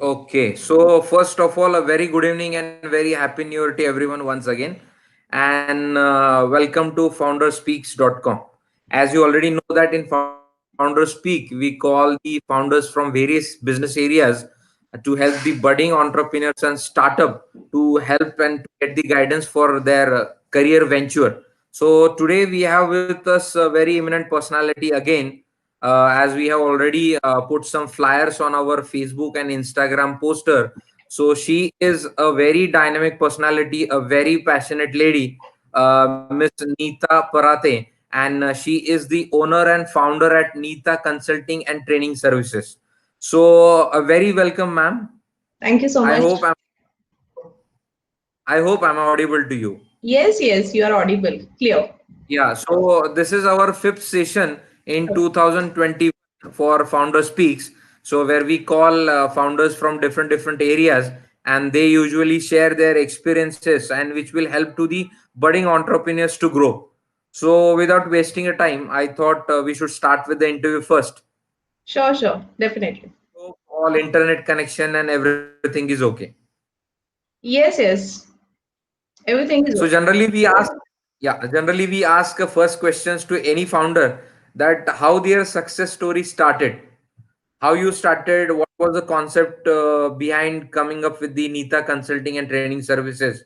Okay, so first of all, a very good evening and very happy new year to everyone once again. And welcome to founderspeaks.com. As you already know that in Founders Speak, we call the founders from various business areas to help the budding entrepreneurs and startup to help and to get the guidance for their career venture. So today we have with us a very eminent personality again, as we have already put some flyers on our Facebook and Instagram poster. So she is a very dynamic personality, a very passionate lady, Miss Neeta Parate, and she is the owner and founder at Neeta Consulting and Training Services. So a very welcome, ma'am. Thank you so I much. hope I'm I hope I'm audible to you. Yes, yes, you are audible. Clear. Yeah, so this is our fifth session in 2020 for Founder Speaks. So where we call founders from different areas, and they usually share their experiences and which will help to the budding entrepreneurs to grow. So without wasting a time, I thought we should start with the interview first. Sure, sure. Definitely. So all internet connection and everything is okay. Yes, yes. Everything is So okay. generally we ask first questions to any founder that how their success story started, how you started, what was the concept behind coming up with the Nita Consulting and Training Services,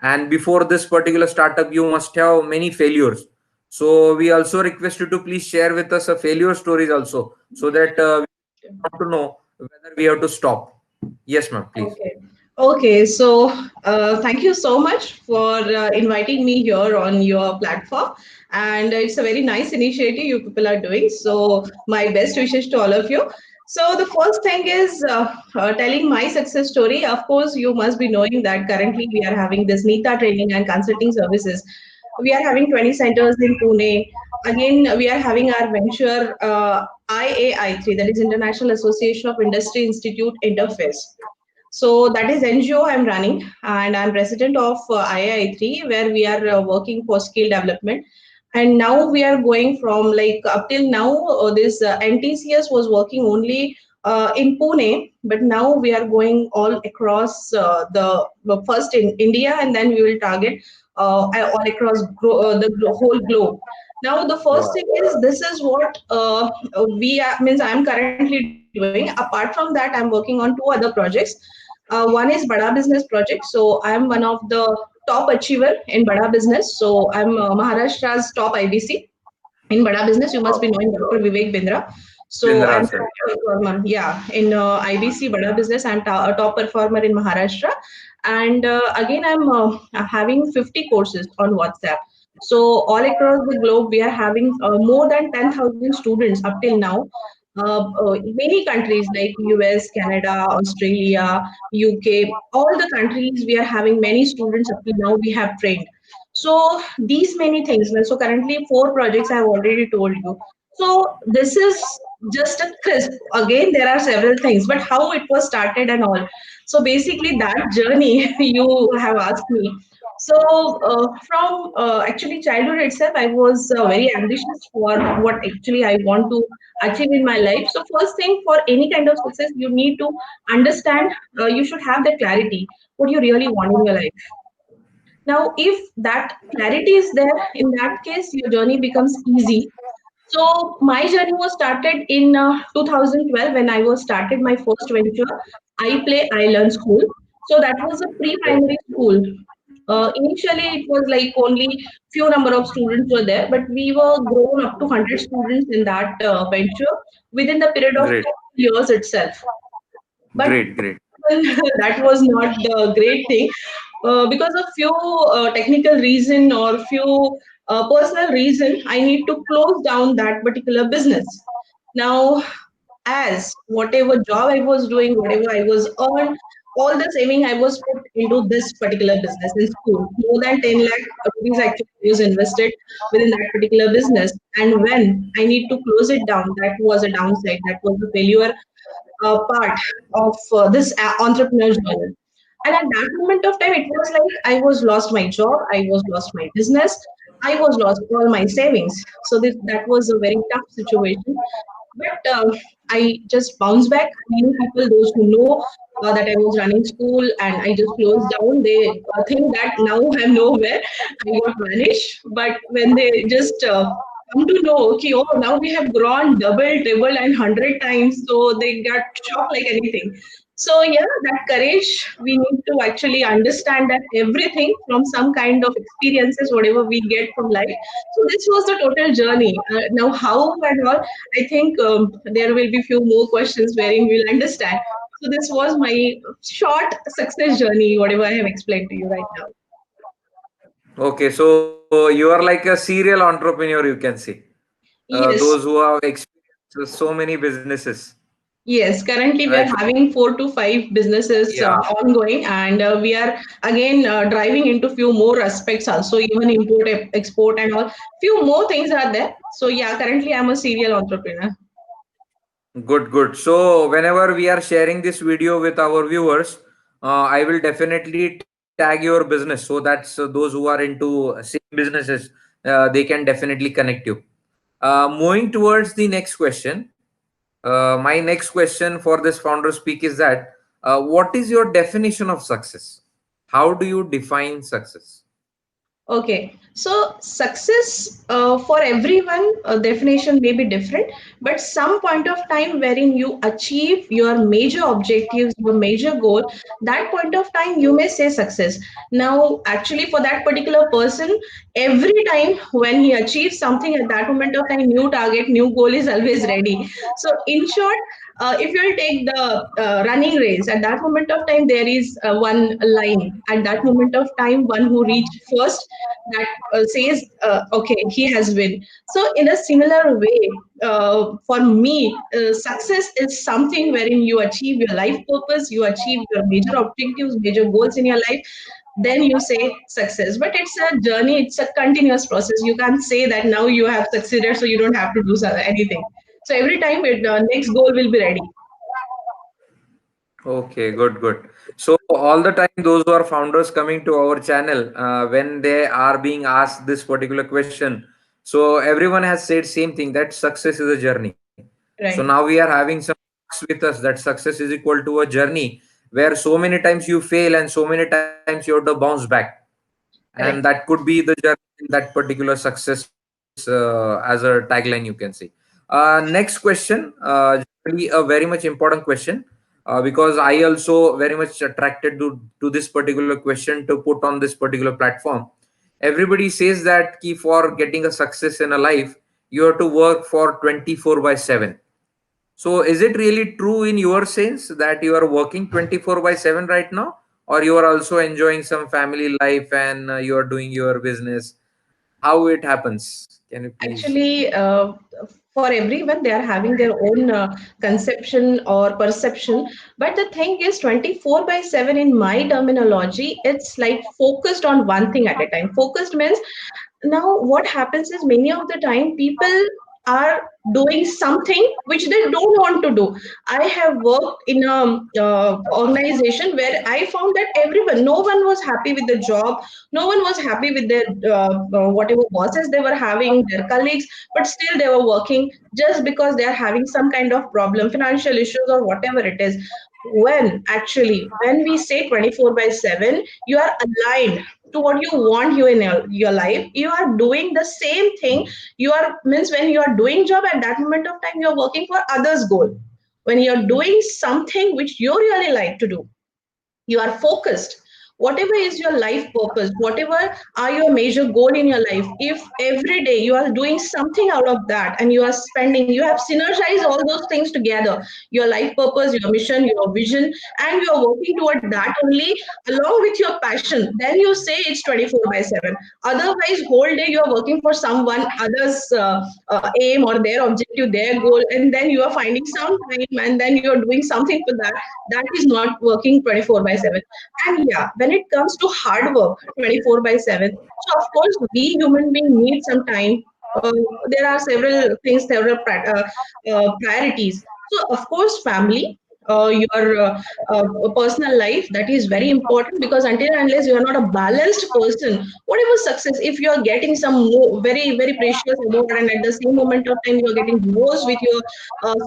and before this particular startup, you must have many failures. So we also request you to please share with us a failure stories also, so that we want to know whether we have to stop. Yes, ma'am, please. Okay. Okay. So, thank you so much for inviting me here on your platform. And it's a very nice initiative you people are doing. So, my best wishes to all of you. So, the first thing is telling my success story. Of course, you must be knowing that currently we are having this NITA training and consulting services. We are having 20 centers in Pune. Again, we are having our venture IAI3, that is International Association of Industry Institute Interface. So that is NGO I'm running, and I'm president of III3, where we are working for skill development. And now we are going from like up till now, this NTCS was working only in Pune, but now we are going all across the first in India, and then we will target all across the whole globe. Now the first thing Wow. is this is what we are, means I'm currently doing. Apart from that, I'm working on two other projects. One is Bada Business Project. So I'm one of the top achiever in Bada Business. So I'm Maharashtra's top IBC in Bada Business. You must be knowing Dr. Vivek Bindra. So Bindra I'm sir. top performer. Yeah, in IBC Bada Business, I'm a top performer in Maharashtra. And again, I'm having 50 courses on WhatsApp. So all across the globe, we are having more than 10,000 students up till now. Many countries like US, Canada, Australia, UK, all the countries we are having many students up till now we have trained. So these many things. So currently four projects I've already told you. So this is just a crisp. Again, there are several things, but how it was started and all. So basically that journey you have asked me. So from actually childhood itself, I was very ambitious for what actually I want to achieve in my life. So first thing for any kind of success, you need to understand. You should have the clarity what you really want in your life. Now, if that clarity is there, in that case, your journey becomes easy. So my journey was started in 2012 when I was started my first venture, I Play I Learn School. So that was a pre-primary school. Initially, it was like only few number of students were there, but we were grown up to 100 students in that venture within the period of Great, 2 years itself. But great. that was not the great thing because of few technical reason or few personal reason I need to close down that particular business. Now, as whatever job I was doing, whatever I was earned, all the saving I was put into this particular business in school. More than 10 lakh rupees actually was invested within that particular business. And when I need to close it down, that was a downside. That was a failure part of this entrepreneur journey. And at that moment of time, it was like I was lost my job, I was lost my business, I was lost all my savings. So that was a very tough situation. But I just bounced back. Many people, those who know that I was running school and I just closed down, they think that now I'm nowhere. I got vanished. But when they just come to know, okay, oh, now we have grown double, triple, and 100 times, so they got shocked like anything. So yeah, that courage, we need to actually understand that everything from some kind of experiences, whatever we get from life. So this was the total journey. Now, how and all, I think there will be few more questions wherein we'll understand. So this was my short success journey, whatever I have explained to you right now. Okay, so you are like a serial entrepreneur, you can say. Those Yes, who have experienced so many businesses, yes. Currently, we right? are having 4 to 5 businesses Yeah. ongoing, and we are again driving into few more aspects also, even import, export, and all. Few more things are there. So yeah, currently I'm a serial entrepreneur. Good, good. So whenever we are sharing this video with our viewers, I will definitely tag your business so that those who are into same businesses, they can definitely connect you. Moving towards the next question. My next question for this founder speak is that what is your definition of success? How do you define success? Okay, so success for everyone, definition may be different, but some point of time wherein you achieve your major objectives, your major goal, that point of time you may say success. Now, actually, for that particular person, every time when he achieves something at that moment of time, new target, new goal is always ready. So, in short, if you will take the running race, at that moment of time, there is one line. At that moment of time, one who reached first, that says, okay, he has win. So, in a similar way, for me, success is something wherein you achieve your life purpose, you achieve your major objectives, major goals in your life. Then you say success. But it's a journey, it's a continuous process. You can't say that now you have succeeded, so you don't have to do anything. So every time, next goal will be ready. Okay, good, good. So all the time, those who are founders coming to our channel, when they are being asked this particular question, so everyone has said same thing that success is a journey. So now Right. we are having some facts with us that success is equal to a journey where so many times you fail and so many times you have to bounce back, and that Correct. could be the journey in that particular success as a tagline, you can say. Next question, generally a very much important question, because I also very much attracted to this particular question to put on this particular platform. Everybody says that key for getting a success in a life, you have to work for 24 by 7. So is it really true in your sense that you are working 24 by 7 right now, or you are also enjoying some family life and you are doing your business? How it happens? Can you please? Actually, for everyone, they are having their own conception or perception. But the thing is, 24 by 7 in my terminology, it's like focused on one thing at a time. Focused means, now what happens is many of the time people are doing something which they don't want to do. I have worked in a organization where I found that everyone, no one was happy with the job, no one was happy with their whatever bosses they were having, their colleagues, but still they were working just because they are having some kind of problem, financial issues or whatever it is. When actually, when we say 24 by 7, you are aligned to what you want you in your life. You are doing the same thing. You are, means, when you are doing job, at that moment of time you are working for others goal. When you are doing something which you really like to do, you are focused. Whatever is your life purpose, whatever are your major goal in your life, if every day you are doing something out of that and you are spending, you have synergized all those things together, your life purpose, your mission, your vision, and you are working toward that only along with your passion, then you say it's 24 by 7. Otherwise, whole day you are working for someone others aim or their objective, their goal, and then you are finding some time and then you are doing something for that. That is not working 24 by 7. And yeah, when it comes to hard work 24 by 7, so of course we human beings need some time. uh, there are several things, several priorities. So of course family, personal life. That is very important, because until and unless you are not a balanced person, whatever success, if you are getting some very very precious award, and at the same moment of time you are getting divorced with your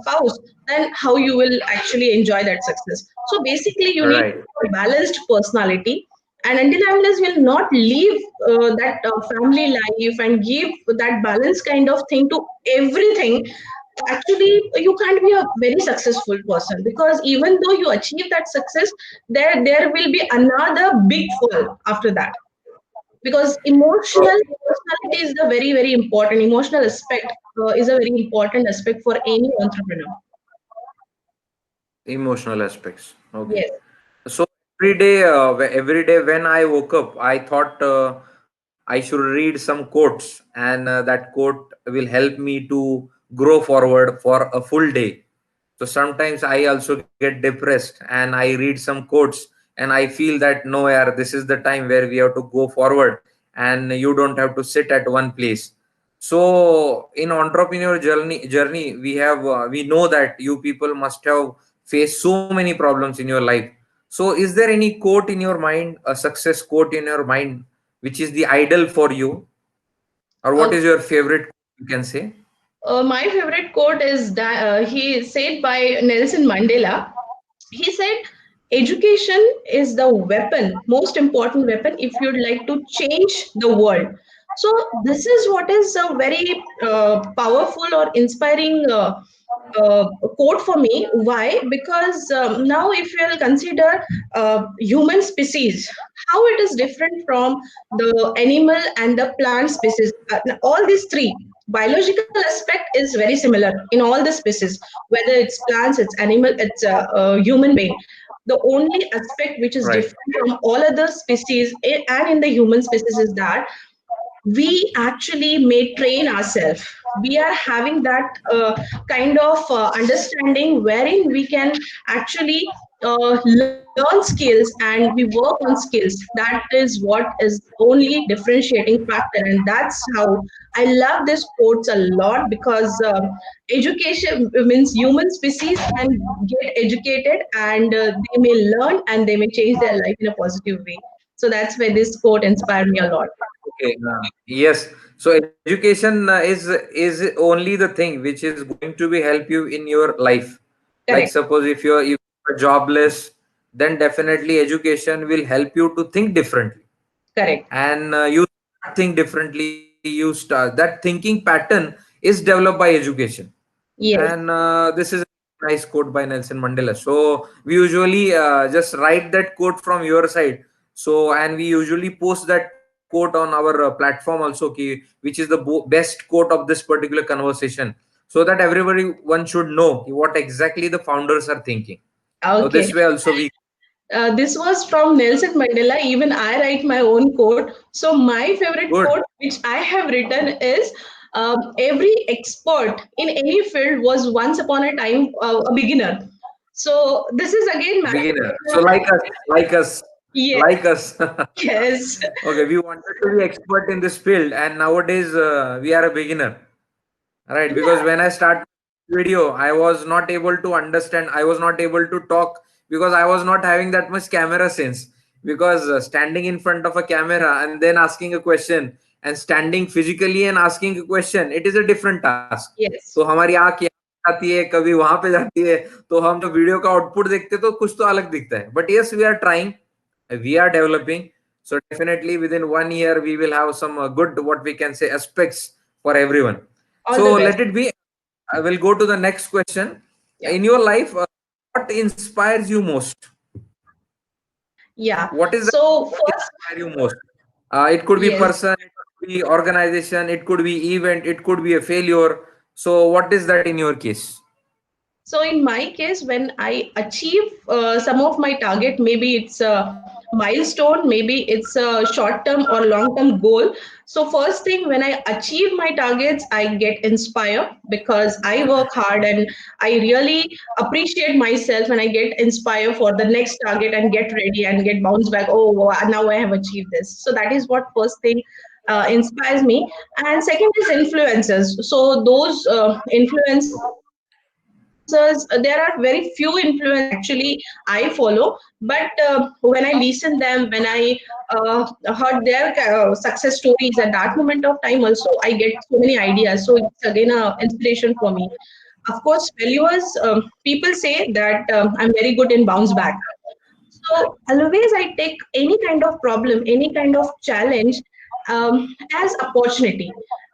spouse, then how you will actually enjoy that success? So basically you need Right. a balanced personality. And until and unless we'll not leave that family life and give that balance kind of thing to everything, actually you can't be a very successful person, because even though you achieve that success, there will be another big fall after that. Because emotional personality is the very very important. Emotional aspect is a very important aspect for any entrepreneur. Emotional aspects. Okay. Yes. So every day when I woke up, I thought I should read some quotes, and that quote will help me to grow forward for a full day. So sometimes I also get depressed and I read some quotes, and I feel that no, yaar, this is the time where we have to go forward, and you don't have to sit at one place. So in entrepreneur journey, we know that you people must have faced so many problems in your life. So is there any quote in your mind, a success quote in your mind, which is the ideal for you, or what uh, is your favorite quote, you can say? my favorite quote is that he said by Nelson Mandela. He said, education is the weapon, most important weapon, if you'd like to change the world. So this is what is a very powerful or inspiring quote for me. Why? Because now if you'll consider human species, how it is different from the animal and the plant species. All these three biological aspect is very similar in all the species, whether it's plants, it's animal, it's human being. The only aspect which is Right. different from all other species and in the human species is that we actually may train ourselves. We are having that kind of understanding wherein we can actually learn skills and we work on skills. That is what is only differentiating factor, and that's how I love this quotes a lot, because education means human species can get educated, and they may learn and they may change their life in a positive way. So that's why this quote inspired me a lot. Okay. Yes. So education is only the thing which is going to be help you in your life. Like Correct. suppose if you're jobless, then definitely education will help you to think differently, Correct. and you start think differently. You start that thinking pattern is developed by education. Yes. And this is a nice quote by Nelson Mandela. So we usually just write that quote from your side. So and we usually post that quote on our platform also, which is the best quote of this particular conversation, so that everybody one should know what exactly the founders are thinking. So Okay. this way also we This was from Nelson Mandela. Even I write my own quote. So my favorite good quote, which I have written, is every expert in any field was once upon a time a beginner. So this is again my beginner. So like us, yes, like us. yes, Okay, we wanted to be expert in this field, and nowadays we are a beginner. Right, because yeah, when I start video, I was not able to understand. I was not able to talk because I was not having that much camera sense. Because standing in front of a camera and then asking a question, and standing physically and asking a question, it is a different task. तो yes, हमारी आंख यहाँ जाती है, कभी वहां पे जाती है, तो हम जब वीडियो का आउटपुट देखते हैं तो कुछ तो अलग दिखता है. But yes, we are trying, we are developing. So definitely within 1 year we will have some good, what we can say, aspects for everyone. all the So best. let it be. I will go to the next question. Yeah, In your life, what inspires you most? yeah. What is that? So What first, inspires you most? It could be yes. person, it could be organization, it could be event, it could be a failure. So what is that in your case? So in my case, when I achieve some of my target, maybe it's a milestone, maybe it's a short-term or long-term goal. So first thing, when I achieve my targets, I get inspired because I work hard and I really appreciate myself, and I get inspired for the next target and get ready and get bounced back. Oh, wow, now I have achieved this. So that is what first thing inspires me. And second is influencers. So those influencers there are very few influencers actually I follow, but when I listen them, when I heard their success stories at that moment of time, also I get so many ideas. So it's again a inspiration for me. Of course, failures. People say that I'm very good in bounce back. So always I take any kind of problem, any kind of challenge as opportunity.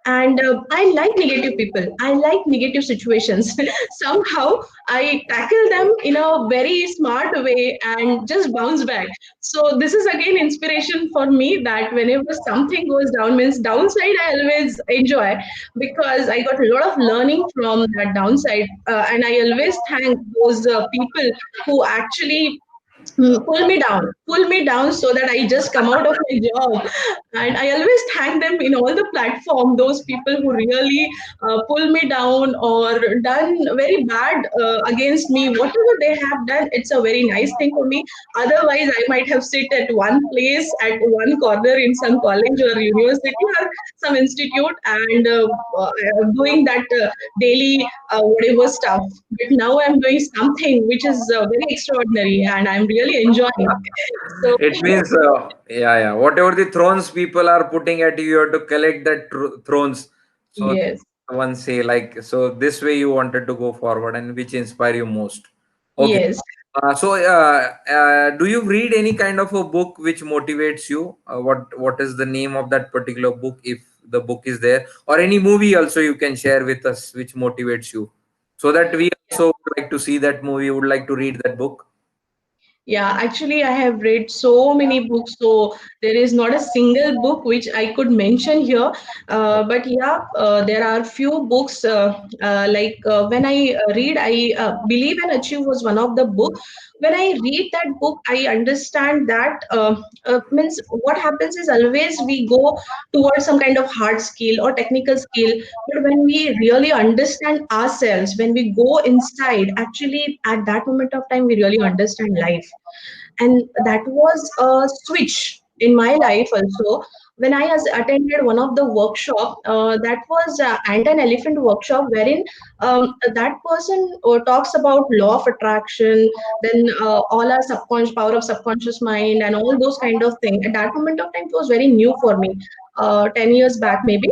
And I like negative people. I like negative situations. Somehow I tackle them in a very smart way and just bounce back. So this is again inspiration for me that whenever something goes down, means downside, I always enjoy because I got a lot of learning from that downside. And I always thank those people who actually pull me down so that I just come out of my job. And I always thank them in all the platform, those people who really pull me down or done very bad against me. Whatever they have done, it's a very nice thing for me. Otherwise, I might have sit at one place, at one corner in some college or university or some institute and doing that daily whatever stuff. But now I'm doing something which is very extraordinary and I'm really enjoying. So, It means, yeah. Whatever the thrones people are putting at you, you have to collect that thrones. So yes, one say like, so this way you wanted to go forward, and which inspire you most. Okay. yes. Do you read any kind of a book which motivates you? What is the name of that particular book, if the book is there, or any movie also you can share with us which motivates you, so that we also would like to see that movie, would like to read that book. Yeah, actually, I have read so many books, so there is not a single book which I could mention here. But yeah, there are few books. When I read, I Believe and Achieve was one of the book. When I read that book, I understand that means what happens is always we go towards some kind of hard skill or technical skill, but when we really understand ourselves, when we go inside, actually at that moment of time, we really understand life. And that was a switch in my life also when I has attended one of the workshop that was ant and elephant workshop wherein that person talks about law of attraction, then all our subconscious power of subconscious mind and all those kind of things. At that moment of time it was very new for me, 10 years back maybe.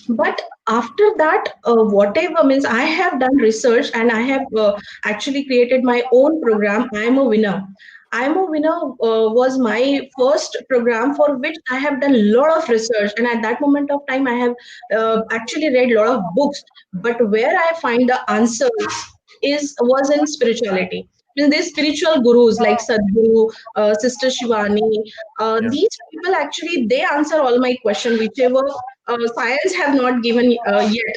But after that, whatever means I have done research and I have actually created my own program. I am a winner was my first program for which I have done a lot of research, and at that moment of time I have actually read a lot of books. But where I find the answers is was in spirituality. In these spiritual gurus like Sadhguru, Sister Shivani, Yeah. these people actually they answer all my question, whichever science have not given yet.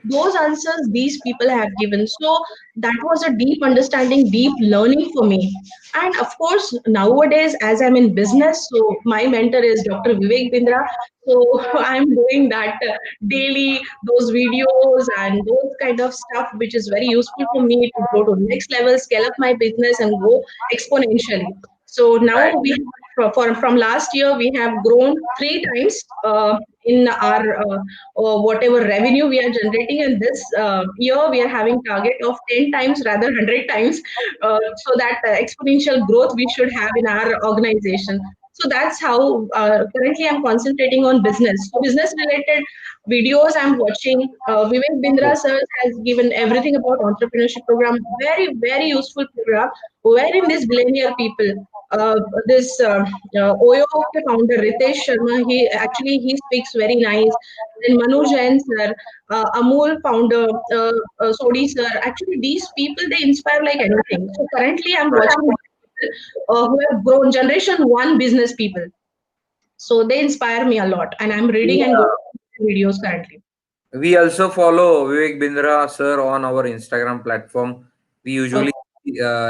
Those answers these people have given. So that was a deep understanding, deep learning for me. And of course, nowadays, as I'm in business, so my mentor is Dr. Vivek Bindra. So I'm doing that daily, those videos and those kind of stuff, which is very useful for me to go to next level, scale up my business, and go exponentially. So now we from last year we have grown three times in our whatever revenue we are generating, and this year we are having target of 10 times, rather 100 times, so that exponential growth we should have in our organization. So that's how currently I'm concentrating on business. So business related videos I'm watching. Vivek Bindra sir has given everything about entrepreneurship program, very very useful program, wherein these billionaire people, this Oyo founder Ritesh Sharma, he speaks very nice. Then Manu Jain sir, Amul founder Sodi sir. Actually, these people they inspire like anything. So currently, I'm watching people who have grown generation one business people. So they inspire me a lot, and I'm reading and Yeah. watching videos currently. We also follow Vivek Bindra sir on our Instagram platform. We Okay, usually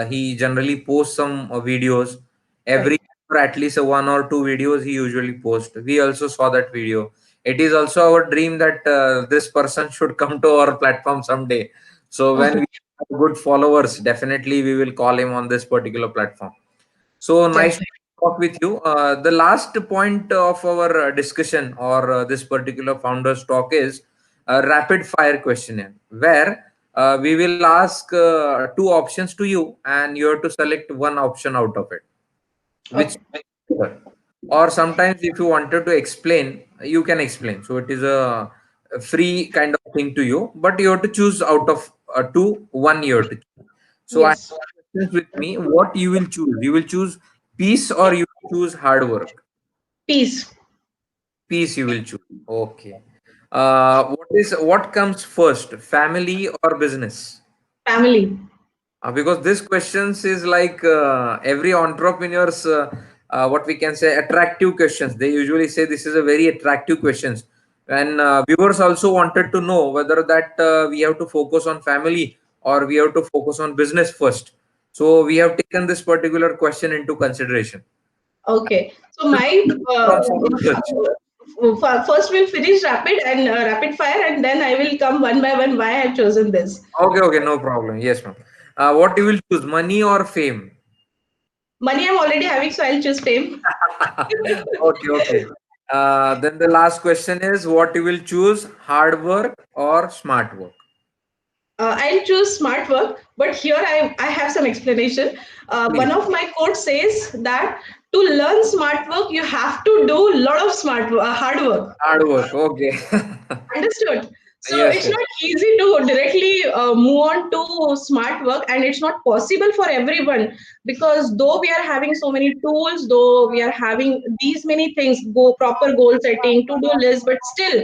he generally posts some videos every, right. or at least one or two videos he usually posts. We also saw that video. It is also our dream that this person should come to our platform someday. So when we have good followers, definitely we will call him on this particular platform. So nice to Definitely. talk with you. The last point of our discussion, or this particular founders talk, is a rapid fire questionnaire where we will ask two options to you, and you have to select one option out of it. Which, Okay. or sometimes if you wanted to explain, you can explain. So it is a free kind of thing to you, but you have to choose out of two, one you have to choose. So I have Yes. questions with me. What you will choose? You will choose peace or you will choose hard work? Peace. Peace you will choose. Okay. What comes first, family or business? Family. Because this questions is like every entrepreneur's what we can say attractive questions. They usually say this is a very attractive questions, and viewers also wanted to know whether that we have to focus on family or we have to focus on business first. So we have taken this particular question into consideration. Okay. So my From research. first we'll finish rapid and rapid fire, and then I will come one by one why I've chosen this. Okay, okay, no problem. Yes, ma'am. What you will choose, money or fame? Money I'm already having, so I'll choose fame. Okay, okay. Then the last question is what you will choose, hard work or smart work? I'll choose smart work, but here I have some explanation. Please. One of my quotes says that to learn smart work, you have to do a lot of hard work. Hard work. Okay. Understood. So Yes, it's yes. not easy to directly move on to smart work, and it's not possible for everyone because though we are having so many tools, though we are having these many things, proper goal setting, to do list, but still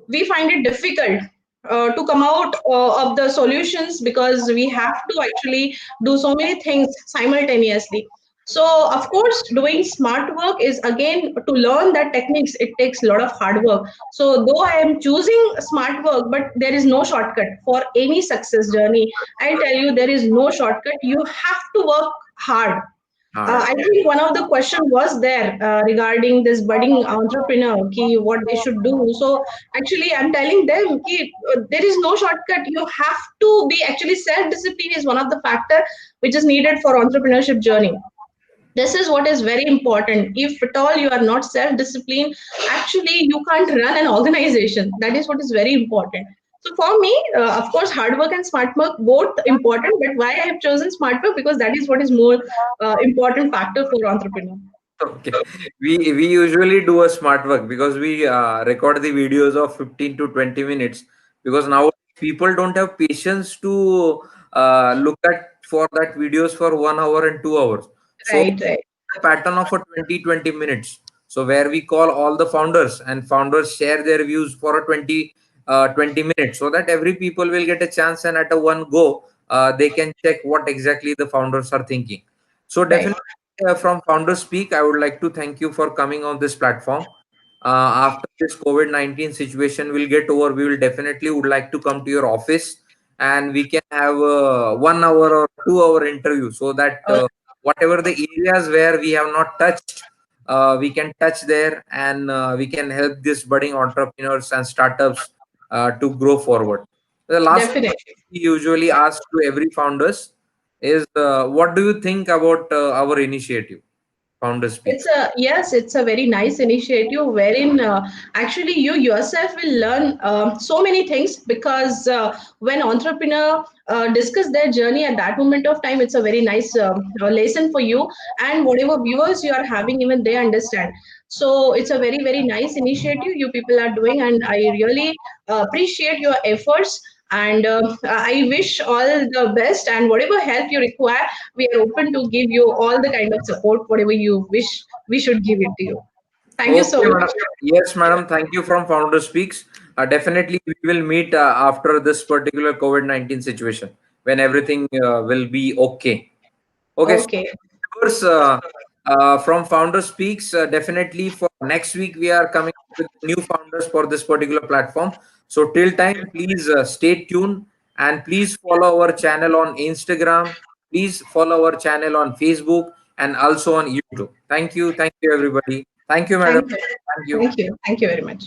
we find it difficult to come out of the solutions because we have to actually do so many things simultaneously. So of course doing smart work is again to learn that techniques, it takes a lot of hard work. So though I am choosing smart work, but there is no shortcut for any success journey. I tell you, there is no shortcut. You have to work hard. Hard. I think one of the question was there regarding this budding entrepreneur, ki what they should do. So actually, I'm telling them ki, there is no shortcut. You have to be actually self-discipline is one of the factor which is needed for entrepreneurship journey. This is what is very important. If at all you are not self-disciplined, actually you can't run an organization. That is what is very important. So for me, of course, hard work and smart work both important. But why I have chosen smart work, because that is what is more important factor for entrepreneur. Okay. We usually do a smart work because we record the videos of 15 to 20 minutes because now people don't have patience to look at for that videos for 1 hour and 2 hours. So Right, right. a pattern of a 20 minutes. So where we call all the founders and founders share their views for a 20 minutes so that every people will get a chance and at a one go they can check what exactly the founders are thinking. So Right. definitely from Founders Speak, I would like to thank you for coming on this platform. After this COVID-19 situation will get over, we will definitely would like to come to your office and we can have a 1 hour or 2 hour interview so that Uh, whatever the areas where we have not touched, we can touch there and we can help these budding entrepreneurs and startups to grow forward. The last Definitely. we usually ask to every founders is what do you think about our initiative, Founder Speaks? It's a very nice initiative wherein actually you yourself will learn so many things because when entrepreneur discuss their journey at that moment of time, it's a very nice lesson for you, and whatever viewers you are having, even they understand. So it's a very nice initiative you people are doing, and I really appreciate your efforts. And I wish all the best, and whatever help you require, we are open to give you all the kind of support, whatever you wish we should give it to you. Thank you so Okay, madam. much. Yes, madam. Thank you from Founder Speaks. Definitely, we will meet after this particular COVID-19 situation when everything will be okay. Okay, so Okay, viewers, from Founder Speaks, definitely for next week we are coming up with new founders for this particular platform. So till time, please stay tuned and please follow our channel on Instagram. Please follow our channel on Facebook and also on YouTube. Thank you everybody. Thank you, madam. thank you. Thank you. Thank you. Thank you very much.